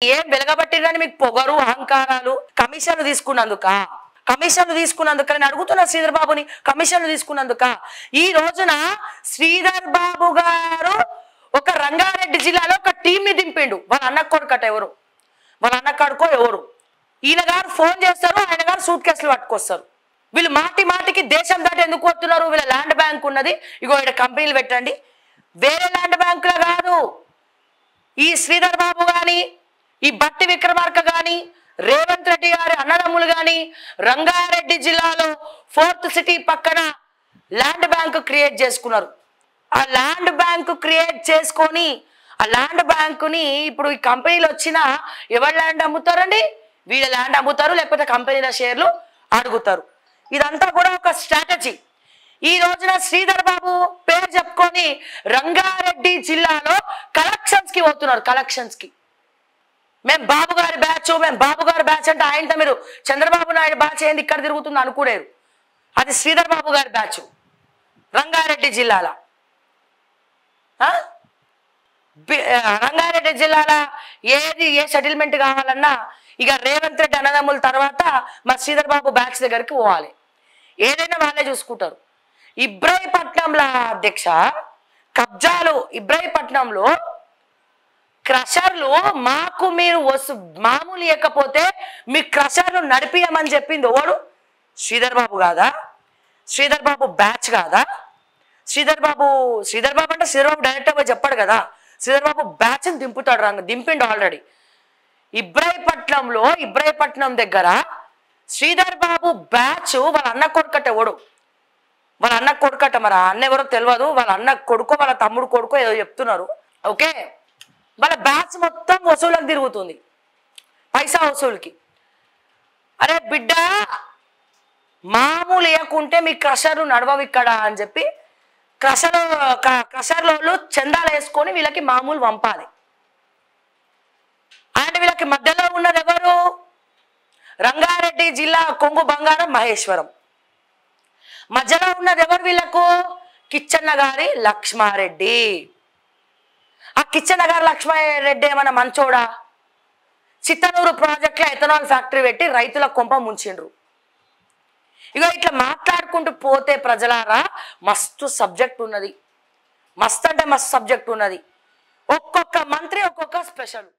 ఏం వెలగబట్టిరని మీకు పొగరు అహంకారాలు కమిషన్లు తీసుకున్నందుక నేను అడుగుతున్నా శ్రీధర్ బాబుని, కమిషన్లు తీసుకున్నందుక. ఈ రోజున శ్రీధర్ బాబు గారు ఒక రంగారెడ్డి జిల్లాలో ఒక టీంని దింపిండు. వాళ్ళ అన్న కొడుకట ఎవరు, వాళ్ళ అన్న కొడుకో ఎవరు. ఈయన గారు ఫోన్ చేస్తారు, ఆయన గారు సూట్ కేసులు పట్టుకొస్తారు. వీళ్ళు మాటి మాటికి దేశం దాటి ఎందుకు వస్తున్నారు? వీళ్ళ ల్యాండ్ బ్యాంక్ ఉన్నది, ఇగో ఇక్కడ కంపెనీలు పెట్టండి. వేరే ల్యాండ్ బ్యాంకులో కాదు, ఈ శ్రీధర్ బాబు గాని, ఈ బట్టి విక్రమార్క గాని, రేవంత్ రెడ్డి గారి అన్నదమ్ములు గాని రంగారెడ్డి జిల్లాలో 4th సిటీ పక్కన ల్యాండ్ బ్యాంక్ క్రియేట్ చేసుకున్నారు. ఆ ల్యాండ్ బ్యాంక్ క్రియేట్ చేసుకొని ఆ ల్యాండ్ బ్యాంకుని ఇప్పుడు ఈ కంపెనీలు వచ్చినా ఎవరు ల్యాండ్ అమ్ముతారండి? వీళ్ళ ల్యాండ్ అమ్ముతారు, లేకపోతే కంపెనీల షేర్లు అడుగుతారు. ఇదంతా కూడా ఒక స్ట్రాటజీ. ఈ రోజున శ్రీధర్ బాబు పేరు చెప్పుకొని రంగారెడ్డి జిల్లాలో కలెక్షన్స్ కి పోతున్నారు. కలెక్షన్స్ కి మేము బాబు గారి బ్యాచ్ అంటే ఆయనతో మీరు చంద్రబాబు నాయుడు బ్యాచ్ ఏంది ఇక్కడ తిరుగుతుంది అనుకునేరు. అది శ్రీధర్ బాబు గారి బ్యాచ్ రంగారెడ్డి జిల్లాల. రంగారెడ్డి జిల్లాల ఏ సెటిల్మెంట్ కావాలన్నా ఇక రేవంత్ రెడ్డి అన్నదమ్ముల తర్వాత మా శ్రీధర్ బాబు బ్యాచ్ దగ్గరికి పోవాలి. ఏదైనా వాళ్ళే చూసుకుంటారు. ఇబ్రాహీపట్నంలో అధ్యక్ష కబ్జాలు, ఇబ్రాహీపట్నంలో క్రషర్లు మాకు మీరు మామూలు ఇవ్వకపోతే మీ క్రషర్లు నడిపియమని చెప్పింది ఎవడు? శ్రీధర్ బాబు కాదా? శ్రీధర్ బాబు బ్యాచ్ కాదా? శ్రీధర్ బాబు అంటే శ్రీధర్ బాబు డైరెక్ట్గా చెప్పాడు కదా, శ్రీధర్ బాబు బ్యాచ్ని దింపుతాడు, దింపిండు ఆల్రెడీ. ఇబ్రాహీపట్నం దగ్గర శ్రీధర్ బాబు బ్యాచ్ వాళ్ళ అన్న కొడుకట ఎవడు? వాళ్ళ అన్న కొడుకట, మరి అన్న ఎవరో తెలియదు. వాళ్ళ అన్న కొడుకో వాళ్ళ తమ్ముడు కొడుకో ఏదో చెప్తున్నారు. ఓకే, వాళ్ళ బ్యాచ్ మొత్తం వసూలకు తిరుగుతుంది, పైసా వసూలుకి. అరే బిడ్డ, మామూలు వేయకుంటే మీ క్రషర్లు నడవవు ఇక్కడ అని చెప్పి క్రషర్లో చందాలు వేసుకొని వీళ్ళకి మామూలు పంపాలి. అండ్ వీళ్ళకి మధ్యలో ఉన్నది ఎవరు? రంగారెడ్డి జిల్లా కొంగు బంగారం మహేశ్వరం. మధ్యలో ఉన్నది ఎవరు వీళ్ళకు? కిచ్చన్న గారి లక్ష్మారెడ్డి. ఆ కిచ్చన్న గారి లక్ష్మారెడ్డి ఏమన్నా మంచోడా? చిత్తనూరు ప్రాజెక్టులో ఎథనాల్ ఫ్యాక్టరీ పెట్టి రైతుల కొంప ముంచిండ్రు. ఇక ఇట్లా మాట్లాడుకుంటూ పోతే ప్రజలారా మస్తు సబ్జెక్ట్ ఉన్నది, మస్తు అంటే మస్తు సబ్జెక్ట్ ఉన్నది. ఒక్కొక్క మంత్రి ఒక్కొక్క స్పెషల్.